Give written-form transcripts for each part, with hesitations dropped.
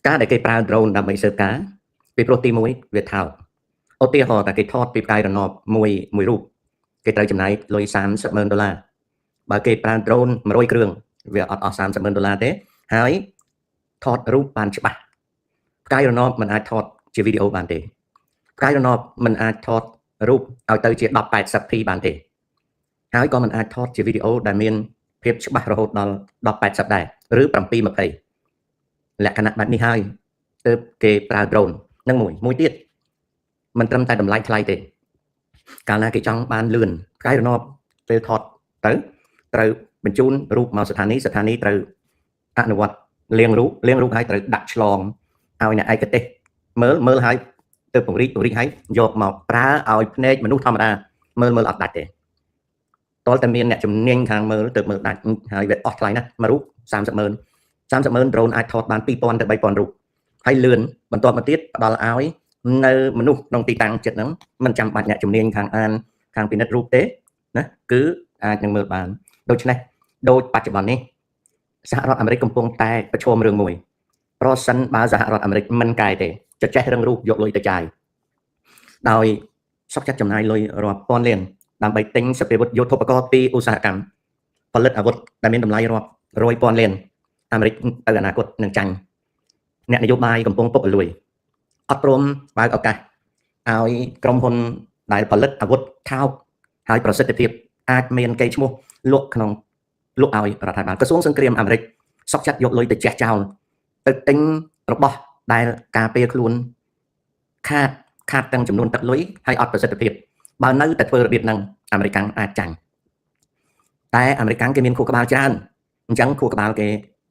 ការដែលគេប្រើ drone ដើម្បីស៊ើបការពីព្រោះទី1វាថោកឧទាហរណ៍តែគេថតពីផ្កាយរណបមួយរូបគេត្រូវចំណាយលុយ$30,000បើគេប្រើ drone 100គ្រឿងវាអត់អស់$30,000ទេហើយថតរូបបានច្បាស់ផ្កាយរណបមិនអាចថតជាវីដេអូបានទេផ្កាយរណបមិនអាចថតរូបឲ្យទៅជា 1080p បានទេហើយក៏មិនអាចថតជាវីដេអូដែលមានភាពច្បាស់រហូតដល់1080ដែរឬ720លក្ខណៈបែបនេះហើយទើបគេប្រើ drone នឹងមួយទៀតមិនត្រឹមតែតម្លៃថ្លៃទេកាលណាគេចង់បានលឿនផ្កាយរណបពេលថតទៅត្រូវបញ្ជូនរូបមកស្ថានីយ៍ត្រូវអនុវត្តលាងរូបហើយត្រូវដាក់ឆ្លងឲ្យអ្នកឯកទេសមើលហើយទៅពង្រីកហើយយកមកប្រើឲ្យភ្នែកមនុស្សធម្មតាមើលអត់ដាច់ទេតលតែមានអ្នកជំនាញខាងមើលទៅមើលដាច់ហើយវាអស់ថ្លៃណាស់មួយរូប$30,000 drone អាចថតបាន2000ទៅ3000រូបហើយលឿនបន្ទាប់មកទៀតផ្ដល់ឲ្យនៅមនុស្សក្នុងទីតាំងចិត្តហ្នឹងមិនចាំបាច់អ្នកជំនាញខាងពិនិត្យរូបទេណាគឺអាចនឹងមើលបានដូច្នេះដូចបច្ចុប្បន្ននេះសហរដ្ឋអាមេរិកកំពុងតែប្រឈមរឿងមួយប្រសិនបើសហរដ្ឋអាមេរិកមិនកែទេចេះរឹងរូបយកលុយទៅចាយដោយសុខចិត្តចំណាយលុយរាប់ពាន់លានដើម្បីទិញសព្វាវុធយុទ្ធោបករណ៍ពីឧស្សាហកម្មផលិតអាវុធដែលមានតម្លៃរាប់រយពាន់លានអាមេរិកទៅអនាគតនឹងចាញ់អ្នកនយោបាយកំពុងពុករលួយអត់ព្រមបើកឱកាសឲ្យក្រុមហ៊ុនដែលផលិតអាវុធថោកហើយប្រសិទ្ធភាពអាចមានកេរ្តិ៍ឈ្មោះលក់ឲ្យរដ្ឋាភិបាលក្រសួងសង្គ្រាមអាមេរិកសុខចិត្តយកលុយទៅជះចោលទៅទិញរបស់ដែលការពារខ្លួនខាតទាំងចំនួនទឹកលុយហើយអត់ប្រសិទ្ធភាពបើនៅតែធ្វើរបៀបហ្នឹងអាមេរិកអាចចាញ់តែអាមេរិកគេមានខួរក្បាលច្រើនអញ្ចឹងខួរក្បាលគេ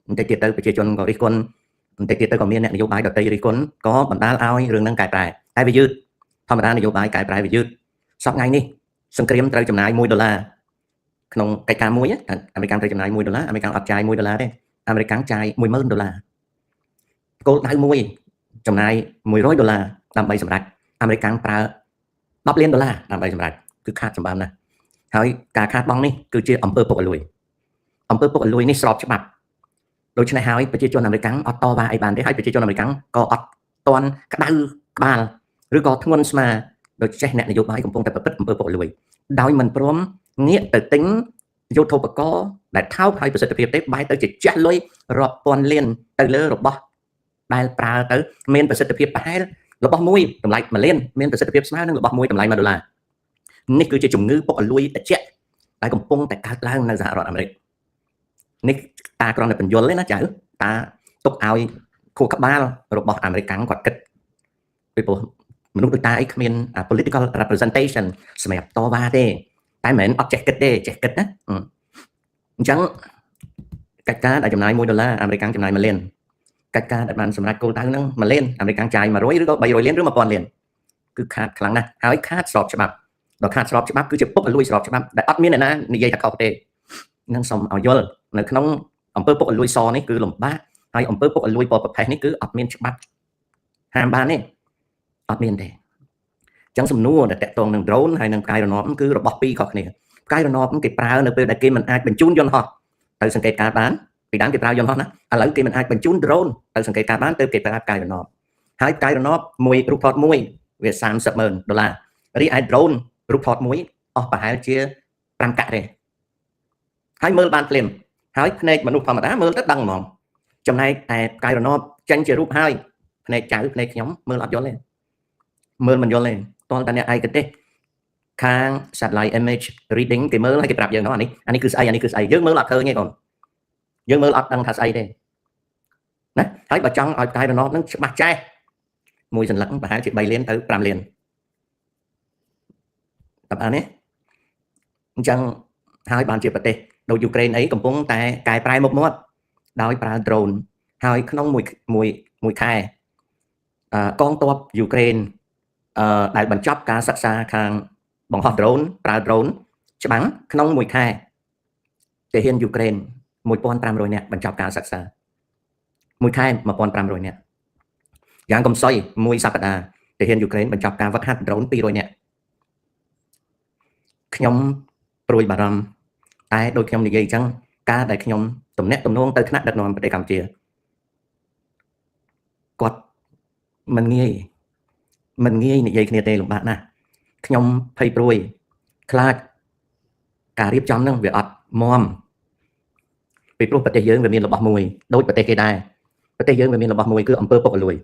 បន្តិចទៀតទៅប្រជាជនក៏រិះគន់បន្តិចទៀតទៅក៏មានអ្នកនយោបាយដទៃរិះគន់ក៏បណ្ដាលឲ្យរឿងហ្នឹងកែប្រែតែវាយឺតធម្មតានយោបាយកែប្រែវាយឺតសប្តាហ៍ថ្ងៃនេះសង្គ្រាមត្រូវចំណាយ$1ក្នុងកិច្ចការមួយអាមេរិកត្រូវចំណាយ$អាមេរិកអត់ចាយ$ទេអាមេរិកចាយ$10,000គោលដៅមួយចំណាយ$100ដើម្បីសម្រេចអាមេរិកប្រើ$10 លានដើម្បីសម្រេចគឺខាតសម្បើមណាស់ហើយការខាតបង់នេះគឺជាអំពើពុករលួយនេះស្របច្បាប់ដូច្នេះហើយប្រជាជនអាមេរិកអត់តវ៉ាអីបានទេហើយប្រជាជនអាមេរិកក៏អត់ទាន់ក្តៅក្បាលឬក៏ធ្ងន់ស្មាដូចចេះអ្នកនយោបាយកំពុងតែប្រព្រឹត្តអំពើពុករលួយដោយមិនព្រមងាកទៅទិញយុទ្ធោបករណ៍ដែលថោកហើយប្រសិទ្ធភាពទេបែរទៅជាជះលុយរាប់ពាន់លានទៅលើរបស់ដែលប្រើទៅមានប្រសិទ្ធភាពប្រហែលរបស់មួយតម្លៃ$1លានមានប្រសិទ្ធភាពស្មើនឹងរបស់មួយតម្លៃ$1នេះគឺជាជំងឺពុករលួយត្រជាក់ដែលកំពុងតែកើតឡើងនៅសហរដ្ឋអាមេរិកនេះតាគ្រាន់តែបញ្យល់ទេណាចៅតាទុកឲ្យខួរក្បាលរបស់អាមេរិកគាត់គិតពីព្រោះមនុស្សដូចតាអីគ្មាន political representation សម្រាប់តវ៉ាទេតែមិនមែនអត់ចេះគិតទេចេះគិតណាអញ្ចឹងកិច្ចការដែលចំណាយ$1អាមេរិកចំណាយ$1លានកិច្ចការដែលបានសម្រេចគោលដៅហ្នឹង$1លានអាមេរិកចាយ100ឬក៏300លានឬ1000លានគឺខាតខ្លាំងណាស់ហើយខាតស្របច្បាប់ដល់ខាតស្របច្បាប់គឺជាពុករលួយស្របច្បាប់ដែលអត់មានអ្នកណានិយាយថាខុសទេនឹងសូមឲ្យយល់នៅក្នុងអំពើពុករលួយសនេះគឺលំបាកហើយអំពើពុករលួយពណ៌ប្រផេះនេះគឺអត់មានច្បាប់ហាមបានទេអត់មានទេអញ្ចឹងសំណួរដែលតកតងនឹង drone ហើយនឹងផ្កាយរណបគឺរបស់ពីរខុសគ្នាផ្កាយរណបគេប្រើនៅពេលដែលគេមិនអាចបញ្ជូនយន្តហោះទៅសង្កេតការណ៍បានពីដើមគេប្រើយន្តហោះណាឥឡូវគេមិនអាចបញ្ជូន drone ទៅសង្កេតការណ៍បានទើបគេប្រើផ្កាយរណបហើយផ្កាយរណបមួយរូបថតមួយវា$30,000រីឯ drone រូបថតមួយអស់ប្រហែលជា5កាក់ទេហើយមើលបានភ្លាមហើយភ្នែកមនុស្សធម្មតាមើលទៅដឹងហ្មងចំណែកឯផ្កាយរណបចេញជារូបហើយភ្នែកចៅភ្នែកខ្ញុំមើលអត់យល់ទេមើលមិនយល់ទេតោះតែអ្នកឯកទេសខាង satellite image reading គេមើលហើយគេប្រាប់យើងអានេះគឺស្អីយើងមើលអត់ឃើញទេកូនយើងមើលអត់ដឹងថាស្អីទេណាហើយបើចង់ឲ្យផ្កាយរណបនឹងច្បាស់ចេះមួយសន្លឹកប្រហែលជា3លានទៅ5លានតើបានទេអញ្ចឹងហើយបានជាប្រទេសដូចយូក្រែនអីកំពុងតែកែប្រែមុខមាត់ដោយប្រើ drone ហើយក្នុងមួយខែកងទ័ពយូក្រែនដែលបញ្ចប់ការសិក្សាខាងបង្ហោះ drone ប្រើ drone ច្បាំងក្នុងមួយខែទាហានយូក្រែន1500នាក់បញ្ចប់ការសិក្សាមួយខែ1500នាក់យ៉ាងកំសោយមួយសប្តាហ៍ទាហានយូក្រែនបញ្ចប់ការហ្វឹកហាត់ drone 200នាក់ខ្ញុំព្រួយបារម្ភតែដូចខ្ញុំនិយាយអញ្ចឹងការដែលខ្ញុំទំនាក់ទំនងទៅថ្នាក់ដឹកនាំប្រទេសកម្ពុជា គាត់មិនងាយនិយាយគ្នាទេលំបាកណាស់ខ្ញុំភ័យព្រួយខ្លាចការរៀបចំហ្នឹងវាអត់មាំពីព្រោះប្រទេសយើងវាមានរបស់មួយដូចប្រទេសគេដែរប្រទេសយើងវាមានរបស់មួយគឺអំពើពុករលួយ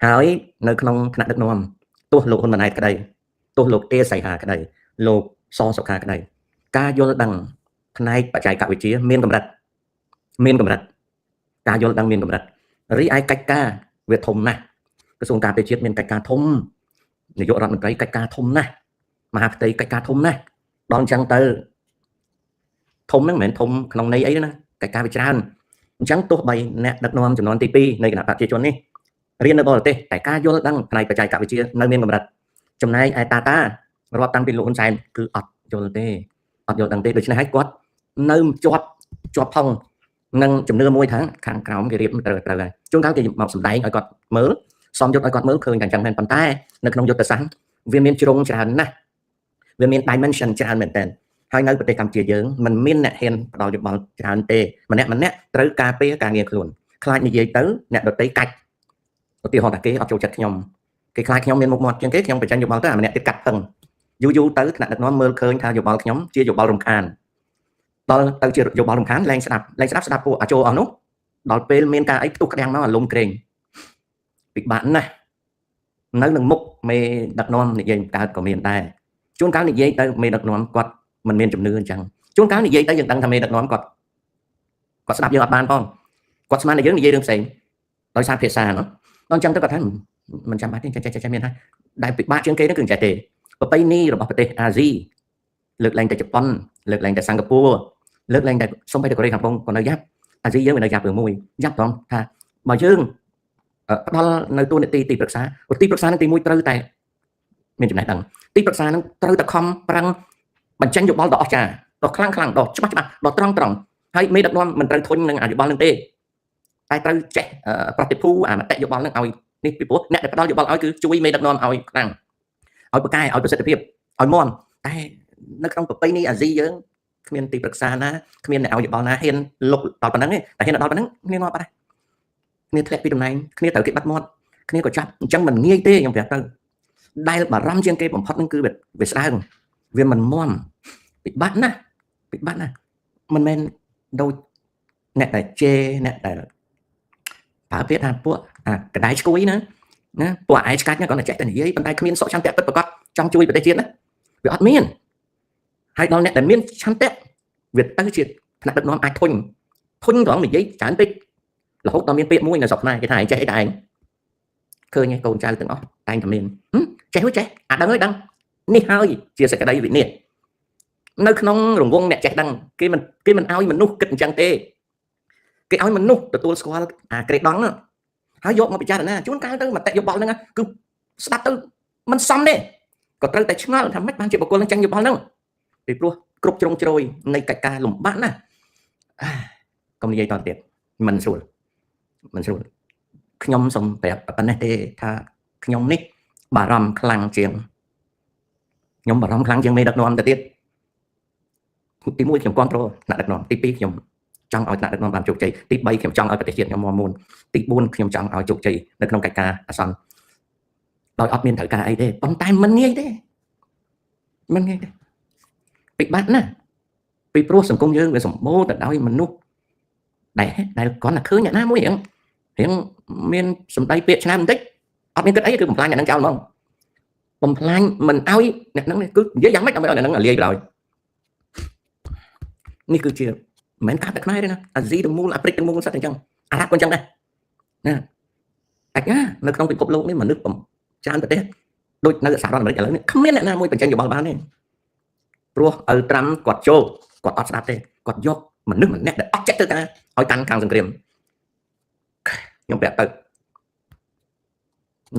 ហើយនៅក្នុងថ្នាក់ដឹកនាំទោះលោកហ៊ុនម៉ាណែតក្តីទោះលោកអេសៃហាក្តីលោកសសុខាក្តីការយល់ដឹងផ្នែកបច្ចេកវិទ្យាមានកម្រិតការយល់ដឹងមានកម្រិតរីឯកិច្ចការវាធំណាស់ក្រសួងការពារជាតិមានកិច្ចការធំនាយករដ្ឋមន្ត្រីកិច្ចការធំណាស់មហាផ្ទៃកិច្ចការធំណាស់ដល់អញ្ចឹងទៅធំហ្នឹងមិនមែនធំក្នុងន័យអីទេណាកិច្ចការវាច្រើនអញ្ចឹងទោះបីអ្នកដឹកនាំចំនួនទី2នៃគណៈបព្វជិជននេះរៀននៅបរទេសតែការយល់ដឹងផ្នែកបច្ចេកវិទ្យានៅមានកម្រិតចំណែកឯតារាប់តាំងពីលោកហ៊ុនសែនគឺអត់យល់ដឹងទេដូច្នេះហើយគាត់នៅជាប់ផងនឹងជំនឿមួយថាខាងក្រោមគេរៀបត្រូវហើយជួនកាលគេមកសម្ដែងឲ្យគាត់មើលសមយុទ្ធឲ្យគាត់មើលឃើញតែអញ្ចឹងមែនប៉ុន្តែនៅក្នុងយុទ្ធសាស្ត្រវាមានជ្រុងច្រើនណាស់វាមាន dimension ច្រើនមែនតើហើយនៅប្រទេសកម្ពុជាយើងมันមានអ្នកហ៊ានផ្ដល់យោបល់ច្រើនទេម្នាក់ត្រូវការពារការងារខ្លួនខ្លាចនិយាយទៅអ្នកដទៃកាច់ឧទាហរណ៍ថាគេអត់ចូលចិត្តខ្ញុំគេខ្លាចខ្ញុំមានមុខមាត់ជាងគេខ្ញុំបញ្ចេញយោបល់ទៅអាម្នាក់ទៀតកាត់ផឹងយូរទៅថ្នាក់ដឹកនាំមើលឃើញថាយោបល់ខ្ញុំជាយោបល់រំខានដល់ទៅជាយោបល់រំខានលែងស្ដាប់ពួកអាចូលអស់នោះដល់ពេលមានការអីផ្ទុះក្តាំងមកអាលំក្រែងពិបាកណាស់នៅនឹងមុខមេដឹកនាំនិយាយកើតក៏មានដែរជួនកាលនិយាយទៅមេដឹកនាំគាត់មិនមានជំនឿអញ្ចឹងជួនកាលនិយាយទៅយើងដឹងថាមេដឹកនាំគាត់ស្ដាប់យើងអត់បានផងគាត់ស្មានតែយើងនិយាយរឿងផ្សេងដោយសារភាសានោះដល់អញ្ចឹងទៅគាត់ថាមិនចាំបាច់ទេចេះមានហើយដែលពិបាកជាងគេនោះគឺចេះទេប្រពៃណីរបស់ប្រទេសអាស៊ីលើកឡើងតែជប៉ុនលើកឡើងតែសិង្ហបុរីលើកឡើងតែសូម្បីតែកូរ៉េខាងត្បូងក៏នៅយ៉ាប់អាស៊ីយើងវានៅយ៉ាប់រឿងមួយយ៉ាប់ត្រង់ថាបើយើងផ្ដល់នៅតួនាទីទីប្រឹក្សានឹងទី1ត្រូវតែមានចំណេះដឹងទីប្រឹក្សានឹងត្រូវតែខំប្រឹងបញ្ចេញយោបល់ដ៏អស្ចារ្យដ៏ខ្លាំងដ៏ច្បាស់ដ៏ត្រង់ហើយមេដឹកនាំមិនត្រូវធុញនឹងយោបល់នឹងទេតែត្រូវចេះប្រតិភូអាមតិយោបល់នឹងឲ្យនេះពីព្រោះអ្នកដែលផ្ដល់យោបល់ឲ្យគឺជួយមេដឹកនាំឲ្យខ្លាំងឲ្យប្រកែឲ្យប្រសិទ្ធភាពឲ្យមាំតែនៅក្នុងប្រពៃណីអាស៊ីយើងគ្មានទីប្រឹក្សាណាគ្មានអ្នកឲ្យយោបល់ណាហ៊ានលុកដល់ប៉ុណ្ណឹងទេតែហ៊ានដល់ប៉ុណ្ណឹងគ្នាងាប់អត់ដែរគ្នាធ្លាក់ពីតំណែងគ្នាត្រូវគេបាត់មាត់គ្នាក៏ចាប់អញ្ចឹងមិនងាយទេខ្ញុំប្រាប់ទៅដែលបារម្ភជាងគេបំផុតនឹងគឺវាស្ដើងវាមិនមាំពិបាកណាស់មិនមែនដូចអ្នកដែលជេរអ្នកដែលប្រើពាក្យថាពួកកដៃឆ្កួយណាពួកឯងឆ្កាច់ណាគាត់តែចេះតែនិយាយប៉ុន្តែគ្មានសុខឆន្ទៈពិតប្រាកដចង់ជួយប្រទេសជាតិណាវាអត់មានហើយដល់អ្នកដែលមានឆន្ទៈវាទៅជាថ្នាក់ដឹកនាំអាចធុញត្រង់និយាយច្រើនពេករហូតដល់មានពាក្យមួយនៅស្រុកខ្មែរគេថាឯងចេះអីដែរឃើញកូនចៅទាំងអស់តែងតែមានចេះអាដឹងនេះហើយជាសក្តីវិនិច្ឆ័យនៅក្នុងរង្វង់អ្នកចេះដឹងគេមិនឲ្យមនុស្សគិតអញ្ចឹងទេគេឲ្យមនុស្សទទួលស្គាល់ក្រេដង់ហ្នឹងហើយយកមកពិចារណាជួនកាលទៅមតិយោបល់ហ្នឹងគឺស្ដាប់ទៅមិនសមទេក៏ត្រូវតែឆ្ងល់ថាម៉េចបានជាបុគ្គលនឹងចាញ់យោបល់ហ្នឹងពីព្រោះគ្រប់ជ្រុងជ្រោយនៃកិច្ចការលំបាកណាស់កុំនិយាយតទៀតមិនស្រួលខ្ញុំសូមប្រាប់ប៉ុណ្ណេះទេថាខ្ញុំនេះបារម្ភខ្លាំងជាងមេដឹកនាំទៅទៀតទី1ខ្ញុំគាំទ្រថ្នាក់ដឹកនាំទី2ខ្ញុំចង់ឲ្យថ្នាក់ដឹកនាំបានជោគជ័យទី3ខ្ញុំចង់ឲ្យប្រទេសជាតិខ្ញុំមាំមួនទី4ខ្ញុំចង់ឲ្យជោគជ័យនៅក្នុងកិច្ចការអាសន្នដោយអត់មានត្រូវការអីទេប៉ុន្តែមិនងាយទេពិបាកណាស់ពីព្រោះសង្គមយើងវាសម្បូរទៅដោយមនុស្សដែលគាត់តែឃើញអ្នកណាមួយរៀងមានសម្ដីពាក្យឆ្នាំបន្តិចអត់មានគិតអីគឺបំផ្លាញអ្នកនឹងចោលហ្មងបំផ្លាញមិនឲ្យអ្នកនឹងគឺនិយាយយ៉ាងម៉េចដើម្បីឲ្យអ្នកនឹងលាយដោយនេះគឺជាមិនមែនការតែខ្មែរទេណាអាស៊ីទាំងមូលអាហ្វ្រិកទាំងមូលសិតអញ្ចឹងអារ៉ាប់ក៏អញ្ចឹងដែរណាតែនៅក្នុងពិភពលោកនេះមនុស្សច្រើនប្រទេសដូចនៅសហរដ្ឋអាមេរិកឥឡូវនេះគ្មានអ្នកណាមួយបញ្ចេញយោបល់បានទេព្រោះឪត្រាំគាត់ចូលគាត់អត់ស្ដាប់ទេគាត់យកមនុស្សម្នាក់ដែលអត់ចេះធ្វើការឲ្យកាន់ខាងសង្គ្រាមខ្ញុំប្រាប់ទៅ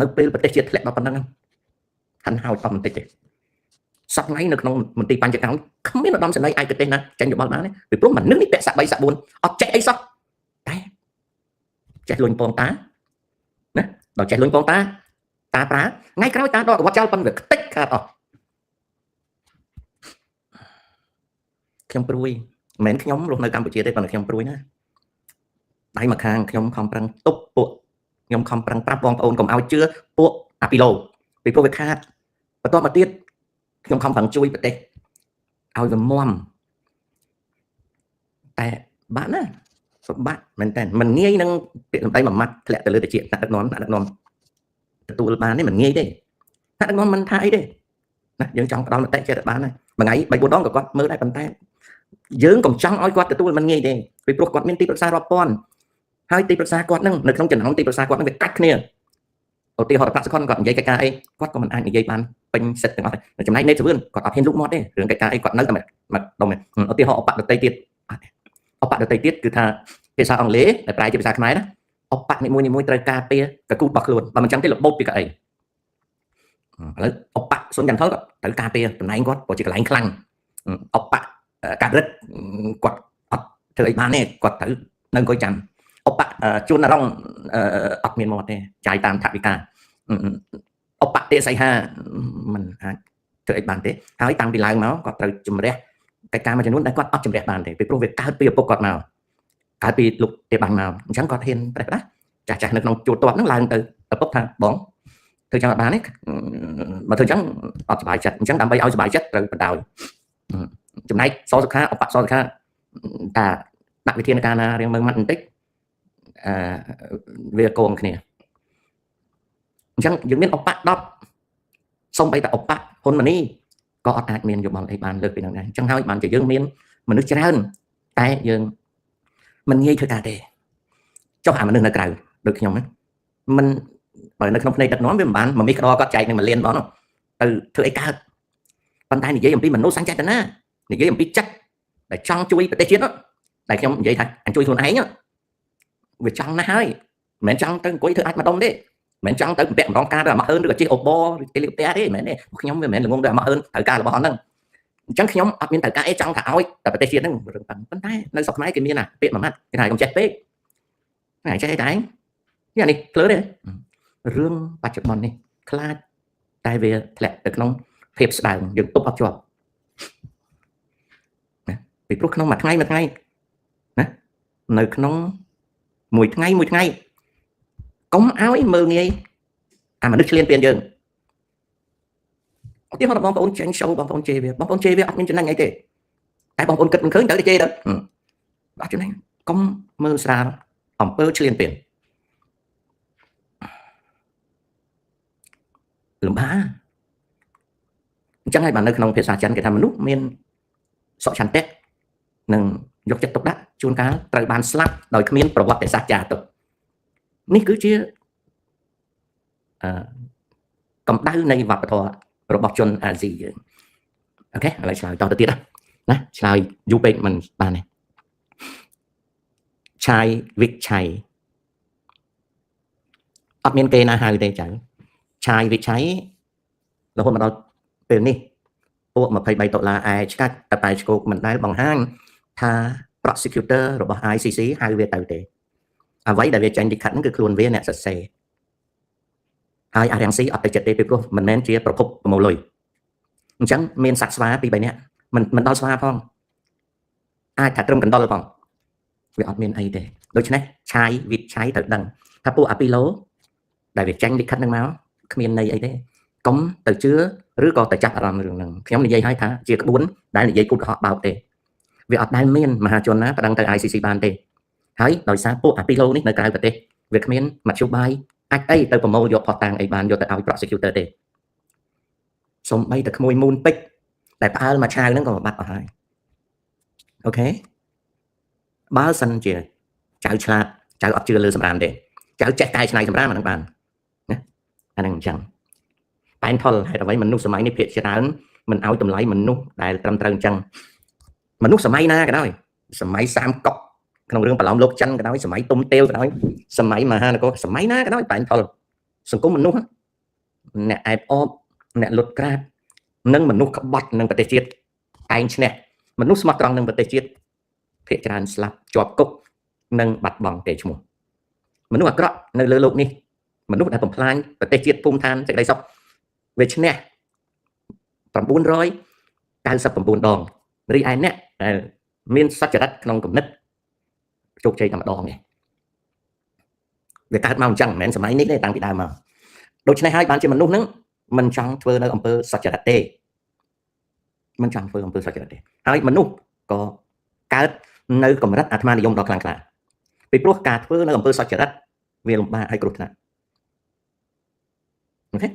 នៅពេលប្រទេសជាតិធ្លាក់ដល់ប៉ុណ្ណឹងហាន់ហោចអត់បន្តិចទេសប្តាហ៍នៅក្នុងមន្ទីរបញ្ចកោគ្មានឧត្តមសេនីយ៍ឯកទេសណាចាញ់យោបល់បានទេពីព្រោះមនុស្សនេះពាក់សាក់3សាក់4អត់ចេះអីសោះតែចេះលុញពងតាណាដល់ចេះលុញពងតាប្រើថ្ងៃក្រោយតាដកកវត្តចោលប៉ុនវាខ្ទេចខាតអស់ខ្ញុំព្រួយមិនមែនខ្ញុំរស់នៅកម្ពុជាទេប៉ុន្តែខ្ញុំព្រួយណាដៃមកខាងខ្ញុំខំប្រឹងទប់ពួក ខ្ញុំខំប្រឹងប្រាប់បងប្អូនកុំឲ្យជឿពួកអាពីឡូពីព្រោះវាខាតបន្ទាប់មកទៀតខ្ញុំខំប្រឹងជួយប្រទេសឲ្យវាមាំតែបាក់ណាសម្បត្តិមែនតើមិនងាយនឹងពាក្យសម្ដីមួយម៉ាត់ធ្លាក់ទៅលើតិចថ្នាក់ដឹកនាំទទួលបានទេមិនងាយទេថ្នាក់ដឹកនាំមិនថាអីទេណាយើងចង់ផ្ដល់មតិចេះតែបានហើយមួយថ្ងៃ3 4 ដងក៏គាត់មើលដែរប៉ុន្តែយើងកុំចង់ឲ្យគាត់ទទួលមិនងាយទេពីព្រោះគាត់មានទីប្រឹក្សារាប់ពាន់ហើយទីប្រឹក្សាគាត់នឹងនៅក្នុងចំណោមទីប្រឹក្សាគាត់នឹងវាកាច់គ្នាឧទាហរណ៍ប្រាក់សខុនគាត់និយាយកិច្ចការអីគាត់ក៏មិនអាចនិយាយបានពេញសិទ្ធទាំងអស់ដែរចំណែកនៃសវឿនគាត់អត់ហ៊ានលូកមាត់ទេរឿងកិច្ចការអីគាត់នៅតែមកដុំឧទាហរណ៍អបដតីទៀតអបដតីទៀតគឺថាភាសាអង់គ្លេសដែលប្រែជាភាសាខ្មែរណាអបនីមួយត្រូវការពារកគូរបស់ខ្លួនបើមិនចឹងទេរបបពីកៅអីឥឡូវអបសុនចន្ទថុលគាត់ត្រូវការពារតំណែងគាត់ព្រោះជាកន្លែងខ្លាំងអបការិតគាត់អត់ធ្វើអីបានទេគាត់ត្រូវនៅអង្គុយចាំអបជួនរងអត់មានមាត់ទេចាយតាមថវិកាអបទេសីហាមិនអាចធ្វើអីបានទេហើយតាំងពីឡើងមកគាត់ត្រូវជំរះកិច្ចការមួយចំនួនដែលគាត់អត់ជំរះបានទេពីព្រោះវាកើតពីឪពុកគាត់មកកើតពីលោកទេបានមកអញ្ចឹងគាត់ហ៊ានប្រេះប្រាស់ចាស់នៅក្នុងជួរតបហ្នឹងឡើងទៅឪពុកថាបងធ្វើចឹងអត់បានទេបើធ្វើចឹងអត់សុបាយចិត្តអញ្ចឹងដើម្បីឲ្យសុបាយចិត្តត្រូវបដោយចំណែកសសុខាអបសសុខាតាដាក់វិធានការណារៀងមើលម៉ាត់បន្តិចវាកងគ្នាអញ្ចឹងយើងមានអប10សំបីតែអបហ៊ុនម៉ាណីក៏អត់អាចមានយោបល់អីបានលើកពីនឹងដែរអញ្ចឹងហើយបានជាយើងមានមនុស្សច្រើនតែយើងមិនងាយធ្វើការទេចុះអាមនុស្សនៅក្រៅដូចខ្ញុំមិនបើនៅក្នុងភ្នែកដឹកនាំវាមិនបានមកមីក្តរគាត់ចែកនឹង1លានបងទៅធ្វើអីកើតប៉ុន្តែនិយាយអំពីមនុស្សសញ្ចេតនានិយាយអំពីចិត្តដែលចង់ជួយប្រទេសជាតិតែខ្ញុំនិយាយថាអញជួយខ្លួនឯងវាចង់ណាស់ហើយមិនមែនចង់ទៅអង្គុយធ្វើអាចម្ដុំទេមិនមែនចង់ទៅពាក់ម្ដងការទៅអាមកអឿនឬក៏ជិះអូបឬជិះលីផ្ទះទេមិនមែនទេខ្ញុំវាមិនមែនល្ងងទៅអាមកអឿនត្រូវការរបស់ហ្នឹងអញ្ចឹងខ្ញុំអត់មានត្រូវការអីចង់ថាឲ្យតែប្រទេសជាតិហ្នឹងរឿងប៉ុន្តែនៅស្រុកខ្មែរគេមានអាពាក្យមួយម៉ាត់គេថាកុំចេះពេកហ្នឹងចេះអីតែឯងនេះភ្លើទេរឿងបច្ចុប្បន្ននេះខ្លាចតែវាធ្លាក់ទៅក្នុងភាពស្ដើងយើងទប់អត់ជាប់ណាពីព្រោះក្នុងមួយថ្ងៃណានៅក្នុងមួយថ្ងៃកុំឲ្យមើលងាយអាមនុស្សឆ្លៀនពៀនយើងឧទាហរណ៍បងប្អូនចេញ show បងប្អូនជេរវាអត់មានចំណេញអីទេតែបងប្អូនគិតមិនឃើញទៅជេរទៅអត់ចំណេញកុំមើលស្រាលអំពើឆ្លៀនពៀនលំបាកអញ្ចឹងហើយបាននៅក្នុងភាសាចិនគេថាមនុស្សមានសុឆន្ទៈនិងយកចិត្តទុកដាក់ជួនកាលត្រូវបានស្លាប់ដោយគ្មានប្រវត្តិសាស្ត្រចារទុកនេះគឺជាកម្ដៅនៃវប្បធម៌របស់ជនអាស៊ីយើងអូខេឥឡូវឆ្លើយតទៅទៀតណាឆ្លើយយូរពេកមិនបានទេឆាយវិកឆៃអត់មានគេណាហៅទេចៅឆាយវិកឆៃរហូតមកដល់ពេលនេះពួក$23ឯឆ្កាច់តែឆ្កោកមិនដែលបង្ហាញថា prosecutor របស់ ICC ហៅវាទៅទេអ្វីដែលវាចាញ់លិខិតហ្នឹងគឺខ្លួនវាអ្នកសរសេរហើយអារាំងស៊ីអត់ទៅចិត្តទេពីព្រោះមិនមែនជាប្រភពប្រមូលលុយអញ្ចឹងមានសាក់ស្វាពី3នាក់មិនដល់ស្វាផងអាចថាត្រឹមកណ្ដុលផងវាអត់មានអីទេដូច្នេះឆាយវិឆ័យត្រូវដឹងថាពួកអាពីឡូដែលវាចាញ់លិខិតហ្នឹងមកគ្មានន័យអីទេកុំទៅជឿឬក៏ទៅចាប់អារម្មណ៍រឿងហ្នឹងខ្ញុំនិយាយឲ្យថាជាក្បួនដែលនិយាយគូតកុហកបោកទេវាអត់ដែលមានមហាជនណាប្តឹងទៅ ICC បានទេហើយដោយសារពួកអាពីឡូនេះនៅក្រៅប្រទេសវាគ្មានមធ្យោបាយអាចអីទៅប្រមូលយកផុសតាំងអីបានយកទៅឲ្យ prosecutor ទេសំបីតែក្មួយមូនពេជ្រតែផ្អើលមកឆាវហ្នឹងក៏បាត់អស់ហើយអូខេបើសិនជាចៅឆ្លាតចៅអត់ជឿលើសម្រាមទេចៅចេះកែច្នៃសម្រាមអាហ្នឹងបានណាអាហ្នឹងអញ្ចឹងតែនថុលហេតុអ្វីមនុស្សសម័យនេះភាគច្រើនមិនឲ្យតម្លៃមនុស្សដែលត្រឹមត្រូវអញ្ចឹងមនុស្សសម័យណាក៏ដោយសម័យសាមកុកក្នុងរឿងប្រឡំលោកចិនក៏ដោយសម័យទុំទេវក៏ដោយសម័យមហានគរសម័យណាក៏ដោយតែនថុលសង្គមមនុស្សអ្នកអែបអបអ្នកលុតក្រាបនិងមនុស្សក្បត់នឹងប្រទេសជាតិឯងឈ្នះមនុស្សស្មោះត្រង់នឹងប្រទេសជាតិភាគច្រើនស្លាប់ជាប់គុកនិងបាត់បង់កេរ្តិ៍ឈ្មោះមនុស្សអាក្រក់នៅលើលោកនេះមនុស្សដែលបំផ្លាញប្រទេសជាតិភូមិឋានសេចក្តីសុខវាឈ្នះ999ដងរីឯអ្នកដែលមានសច្ចរិតក្នុងគំនិតជោគជ័យតែម្ដងនេះ វាកើតមកអញ្ចឹងមិនមែនសម័យនេះទេតាំងពីដើមមកដូច្នេះហើយបានជាមនុស្សហ្នឹងមិនចង់ធ្វើនៅអំពើសុចរិតទេមិនចង់ធ្វើអំពើសុចរិតទេហើយមនុស្សក៏កើតនៅកម្រិតអាត្មានិយមដ៏ខ្លាំងក្លាពីព្រោះការធ្វើនៅអំពើសុចរិតវាលំបាកហើយគ្រោះថ្នាក់អូខេ